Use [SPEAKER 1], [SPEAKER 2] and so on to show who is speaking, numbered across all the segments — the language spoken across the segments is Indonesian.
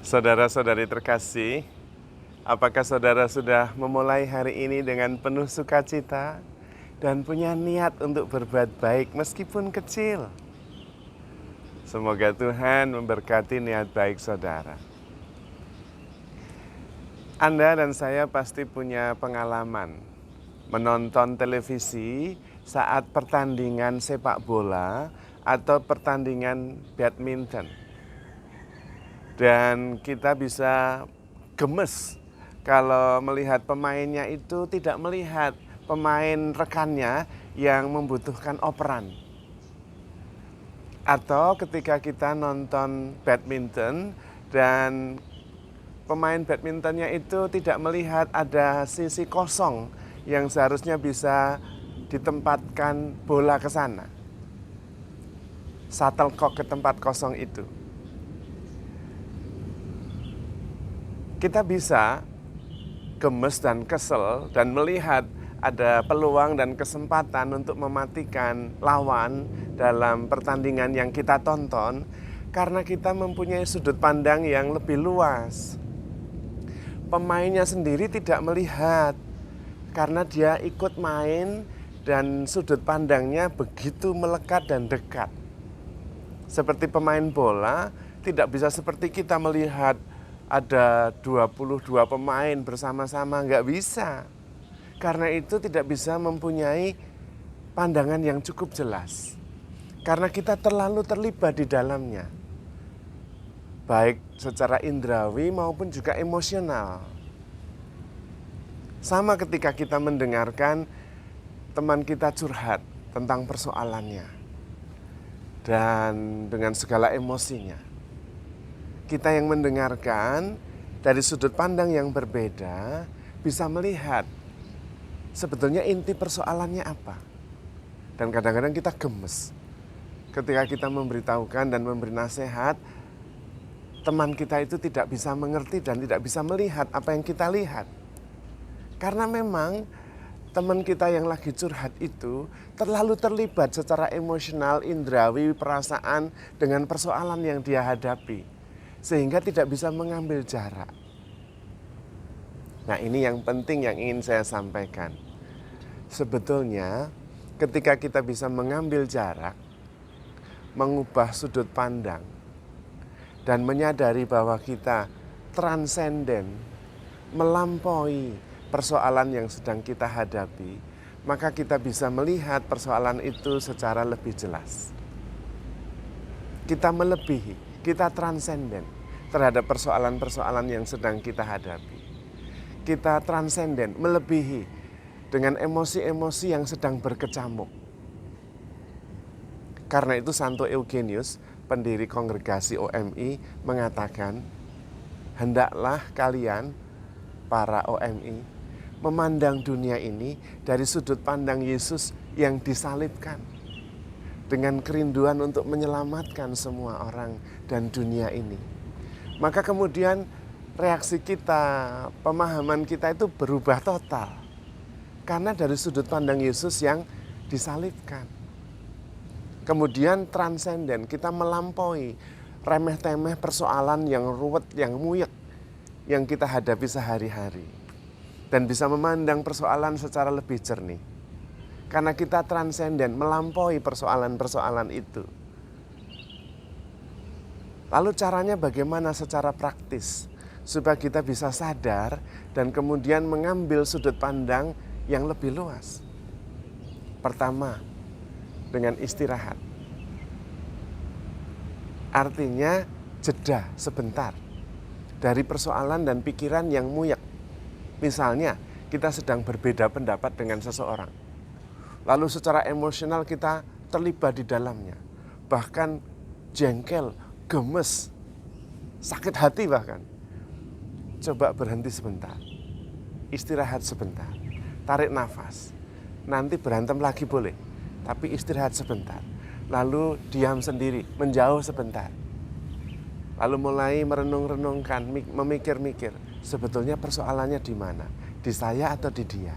[SPEAKER 1] Saudara-saudari terkasih, apakah saudara sudah memulai hari ini dengan penuh sukacita dan punya niat untuk berbuat baik meskipun kecil? Semoga Tuhan memberkati niat baik saudara. Anda dan saya pasti punya pengalaman menonton televisi saat pertandingan sepak bola atau pertandingan badminton. Dan kita bisa gemes kalau melihat pemainnya itu tidak melihat pemain rekannya yang membutuhkan operan. Atau ketika kita nonton badminton dan pemain badmintonnya itu tidak melihat ada sisi kosong yang seharusnya bisa ditempatkan bola ke sana. Shuttlecock ke tempat kosong itu. Kita bisa gemes dan kesel dan melihat ada peluang dan kesempatan untuk mematikan lawan dalam pertandingan yang kita tonton karena kita mempunyai sudut pandang yang lebih luas. Pemainnya sendiri tidak melihat karena dia ikut main dan sudut pandangnya begitu melekat dan dekat. Seperti pemain bola tidak bisa seperti kita melihat ada 22 pemain bersama-sama, nggak bisa. Karena itu tidak bisa mempunyai pandangan yang cukup jelas. Karena kita terlalu terlibat di dalamnya. Baik secara indrawi maupun juga emosional. Sama ketika kita mendengarkan teman kita curhat tentang persoalannya. Dan dengan segala emosinya. Kita yang mendengarkan dari sudut pandang yang berbeda bisa melihat sebetulnya inti persoalannya apa. Dan kadang-kadang kita gemes ketika kita memberitahukan dan memberi nasihat, teman kita itu tidak bisa mengerti dan tidak bisa melihat apa yang kita lihat. Karena memang teman kita yang lagi curhat itu terlalu terlibat secara emosional, indrawi, perasaan dengan persoalan yang dia hadapi. Sehingga tidak bisa mengambil jarak. Nah, ini yang penting yang ingin saya sampaikan. Sebetulnya ketika kita bisa mengambil jarak, mengubah sudut pandang, dan menyadari bahwa kita transenden, melampaui persoalan yang sedang kita hadapi, maka kita bisa melihat persoalan itu secara lebih jelas. Kita melebihi, kita transenden terhadap persoalan-persoalan yang sedang kita hadapi. Kita transenden, melebihi dengan emosi-emosi yang sedang berkecamuk. Karena itu Santo Eugenius, pendiri kongregasi OMI, mengatakan, hendaklah kalian, para OMI, memandang dunia ini dari sudut pandang Yesus yang disalibkan. Dengan kerinduan untuk menyelamatkan semua orang dan dunia ini. Maka kemudian reaksi kita, pemahaman kita itu berubah total. Karena dari sudut pandang Yesus yang disalibkan. Kemudian transenden, kita melampaui remeh-temeh persoalan yang ruwet, yang muyek, yang kita hadapi sehari-hari. Dan bisa memandang persoalan secara lebih jernih. Karena kita transenden, melampaui persoalan-persoalan itu. Lalu caranya bagaimana secara praktis supaya kita bisa sadar dan kemudian mengambil sudut pandang yang lebih luas. Pertama, dengan istirahat. Artinya jeda sebentar dari persoalan dan pikiran yang muyek. Misalnya kita sedang berbeda pendapat dengan seseorang. Lalu secara emosional kita terlibat di dalamnya. Bahkan jengkel, gemes, sakit hati bahkan. Coba berhenti sebentar, istirahat sebentar, tarik nafas. Nanti berantem lagi boleh, tapi istirahat sebentar. Lalu diam sendiri, menjauh sebentar. Lalu mulai merenung-renungkan, memikir-mikir, sebetulnya persoalannya di mana? Di saya atau di dia?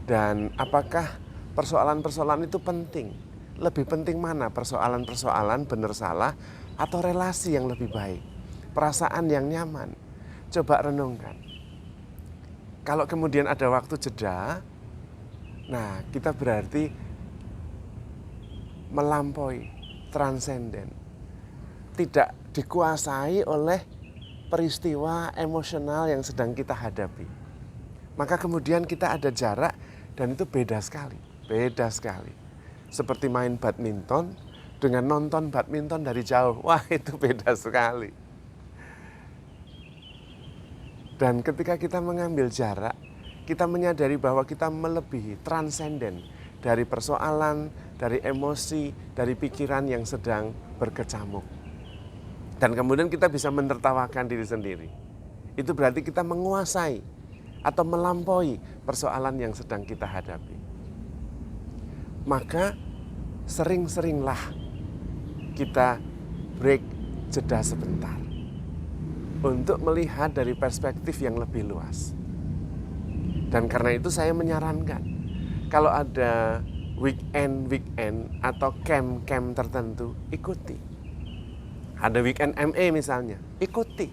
[SPEAKER 1] Dan apakah persoalan-persoalan itu penting? Lebih penting mana persoalan-persoalan benar salah atau relasi yang lebih baik? perasaan yang nyaman. Coba renungkan. Kalau kemudian ada waktu jeda, nah kita berarti melampaui, transenden. Tidak dikuasai oleh peristiwa emosional yang sedang kita hadapi. Maka kemudian kita ada jarak dan itu beda sekali. Beda sekali. Seperti main badminton dengan nonton badminton dari jauh. Wah, itu beda sekali. Dan ketika kita mengambil jarak, kita menyadari bahwa kita melebihi, transenden dari persoalan, dari emosi, dari pikiran yang sedang berkecamuk. Dan kemudian kita bisa menertawakan diri sendiri. Itu berarti kita menguasai atau melampaui persoalan yang sedang kita hadapi. Maka sering-seringlah kita break, jeda sebentar untuk melihat dari perspektif yang lebih luas. Dan karena itu saya menyarankan, kalau ada weekend atau camp tertentu, ikuti. Ada weekend ME misalnya, ikuti.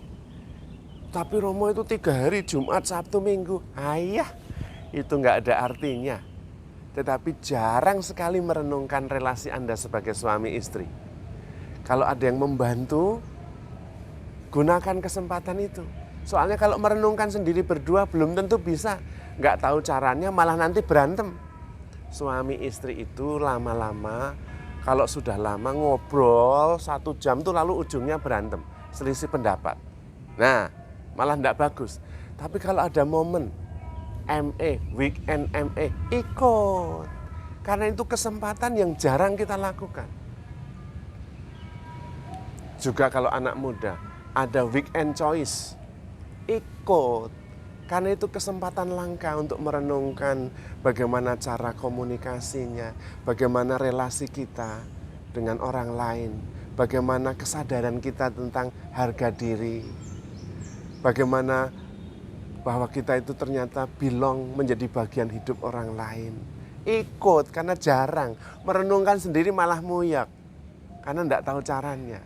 [SPEAKER 1] Tapi Romo itu 3 hari, Jumat, Sabtu, Minggu. Ayah, itu nggak ada artinya. Tetapi jarang sekali merenungkan relasi Anda sebagai suami istri. Kalau ada yang membantu, gunakan kesempatan itu. Soalnya kalau merenungkan sendiri berdua belum tentu bisa. Nggak tahu caranya malah nanti berantem. Suami istri itu lama-lama, kalau sudah lama ngobrol 1 jam tuh lalu ujungnya berantem. Selisih pendapat. Nah, malah nggak bagus. Tapi kalau ada momen weekend ME, ikut. Karena itu kesempatan yang jarang kita lakukan. Juga kalau anak muda, ada weekend choice, ikut. Karena itu kesempatan langka untuk merenungkan bagaimana cara komunikasinya, bagaimana relasi kita dengan orang lain, bagaimana kesadaran kita tentang harga diri, bagaimana bahwa kita itu ternyata belong menjadi bagian hidup orang lain. Ikut, karena jarang. Merenungkan sendiri malah muyak, karena tidak tahu caranya.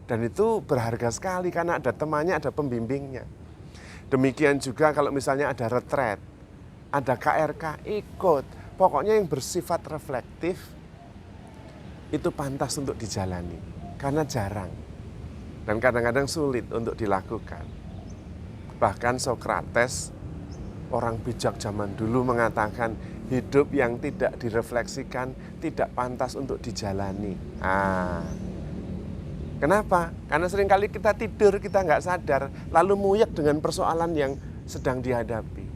[SPEAKER 1] Dan itu berharga sekali karena ada temannya, ada pembimbingnya. Demikian juga kalau misalnya ada retret, ada KRK, ikut. Pokoknya yang bersifat reflektif, itu pantas untuk dijalani. Karena jarang. Dan kadang-kadang sulit untuk dilakukan. Bahkan Sokrates, orang bijak zaman dulu mengatakan, hidup yang tidak direfleksikan tidak pantas untuk dijalani. Kenapa? Karena seringkali kita tidur, kita nggak sadar, lalu muyak dengan persoalan yang sedang dihadapi.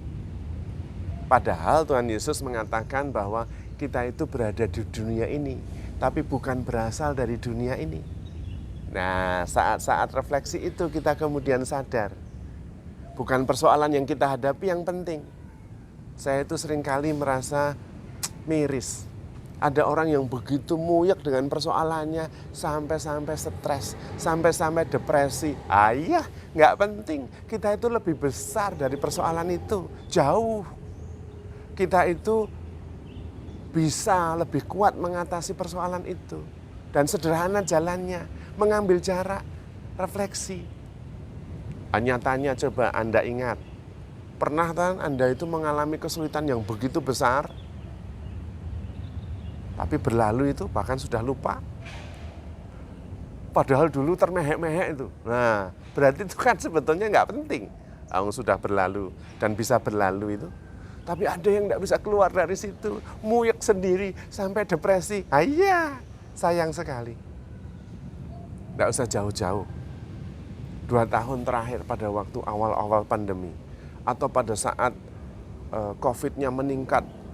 [SPEAKER 1] Padahal Tuhan Yesus mengatakan bahwa kita itu berada di dunia ini, tapi bukan berasal dari dunia ini. Nah, saat-saat refleksi itu kita kemudian sadar, bukan persoalan yang kita hadapi yang penting. Saya itu seringkali merasa miris. Ada orang yang begitu muyak dengan persoalannya, sampai-sampai stres, sampai-sampai depresi. Ayah, nggak penting. Kita itu lebih besar dari persoalan itu, jauh. Kita itu bisa lebih kuat mengatasi persoalan itu. Dan sederhana jalannya, mengambil jarak, refleksi. Nyatanya coba Anda ingat, pernah kan Anda itu mengalami kesulitan yang begitu besar, tapi berlalu itu bahkan sudah lupa. Padahal dulu termehek-mehek itu. Nah, berarti itu kan sebetulnya nggak penting. Sudah berlalu dan bisa berlalu itu. Tapi ada yang nggak bisa keluar dari situ. Muyak sendiri sampai depresi. Iya, sayang sekali. Nggak usah jauh-jauh. 2 tahun terakhir pada waktu awal-awal pandemi. Atau pada saat COVID-nya meningkat.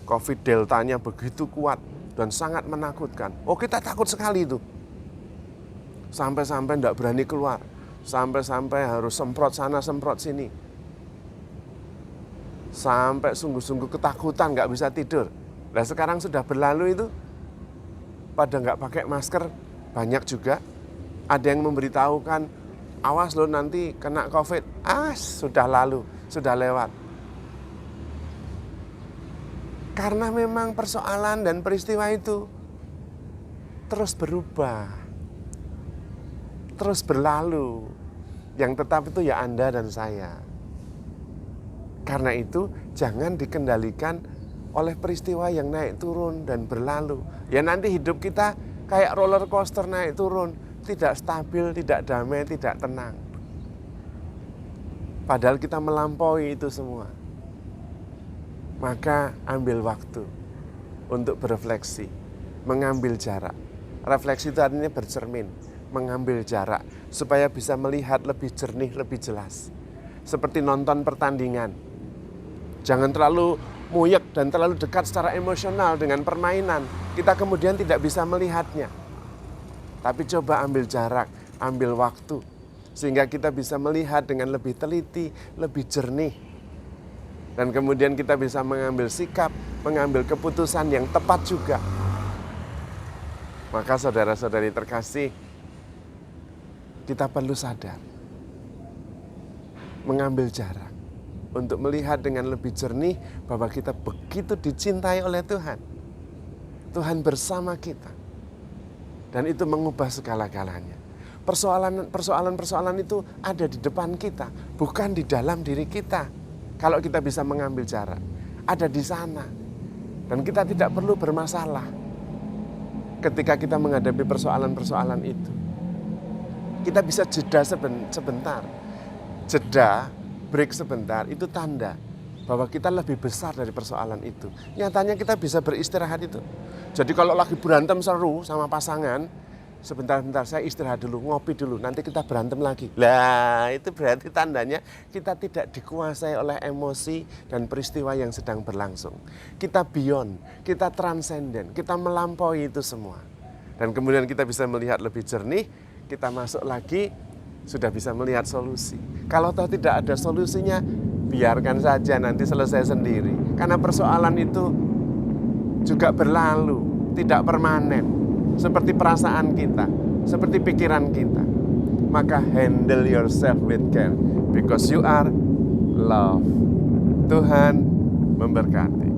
[SPEAKER 1] COVID deltanya begitu kuat dan sangat menakutkan. Kita takut sekali itu. Sampai-sampai tidak berani keluar. Sampai-sampai harus semprot sana, semprot sini. Sampai sungguh-sungguh ketakutan, nggak bisa tidur. Nah sekarang sudah berlalu itu, pada nggak pakai masker, banyak juga. Ada yang memberitahukan, awas lo nanti kena COVID. Sudah lalu, sudah lewat. Karena memang persoalan dan peristiwa itu terus berubah. terus berlalu. Yang tetap itu ya Anda dan saya. Karena itu jangan dikendalikan oleh peristiwa yang naik turun dan berlalu. Ya nanti hidup kita kayak roller coaster naik turun, tidak stabil, tidak damai, tidak tenang. Padahal kita melampaui itu semua. Maka ambil waktu untuk berefleksi, mengambil jarak. Refleksi itu artinya bercermin, mengambil jarak supaya bisa melihat lebih jernih, lebih jelas. Seperti nonton pertandingan. Jangan terlalu muyek dan terlalu dekat secara emosional dengan permainan. Kita kemudian tidak bisa melihatnya. Tapi coba ambil jarak, ambil waktu. Sehingga kita bisa melihat dengan lebih teliti, lebih jernih. Dan kemudian kita bisa mengambil sikap, mengambil keputusan yang tepat juga. Maka saudara-saudari terkasih, kita perlu sadar. Mengambil jarak. Untuk melihat dengan lebih jernih bahwa kita begitu dicintai oleh Tuhan. Tuhan bersama kita. Dan itu mengubah segala-galanya. Persoalan-persoalan itu ada di depan kita, bukan di dalam diri kita. Kalau kita bisa mengambil jarak, ada di sana. Dan kita tidak perlu bermasalah ketika kita menghadapi persoalan-persoalan itu. Kita bisa jeda sebentar. Jeda, break sebentar, itu tanda bahwa kita lebih besar dari persoalan itu. Nyatanya kita bisa beristirahat itu. Jadi kalau lagi berantem seru sama pasangan, sebentar-bentar saya istirahat dulu, ngopi dulu, nanti kita berantem lagi. Lah, itu berarti tandanya kita tidak dikuasai oleh emosi dan peristiwa yang sedang berlangsung. Kita beyond, kita transenden, kita melampaui itu semua. Dan kemudian kita bisa melihat lebih jernih, kita masuk lagi, sudah bisa melihat solusi. Kalau toh tidak ada solusinya, biarkan saja nanti selesai sendiri. Karena persoalan itu juga berlalu, tidak permanen. Seperti perasaan kita, seperti pikiran kita. Maka handle yourself with care, because you are love. Tuhan memberkati.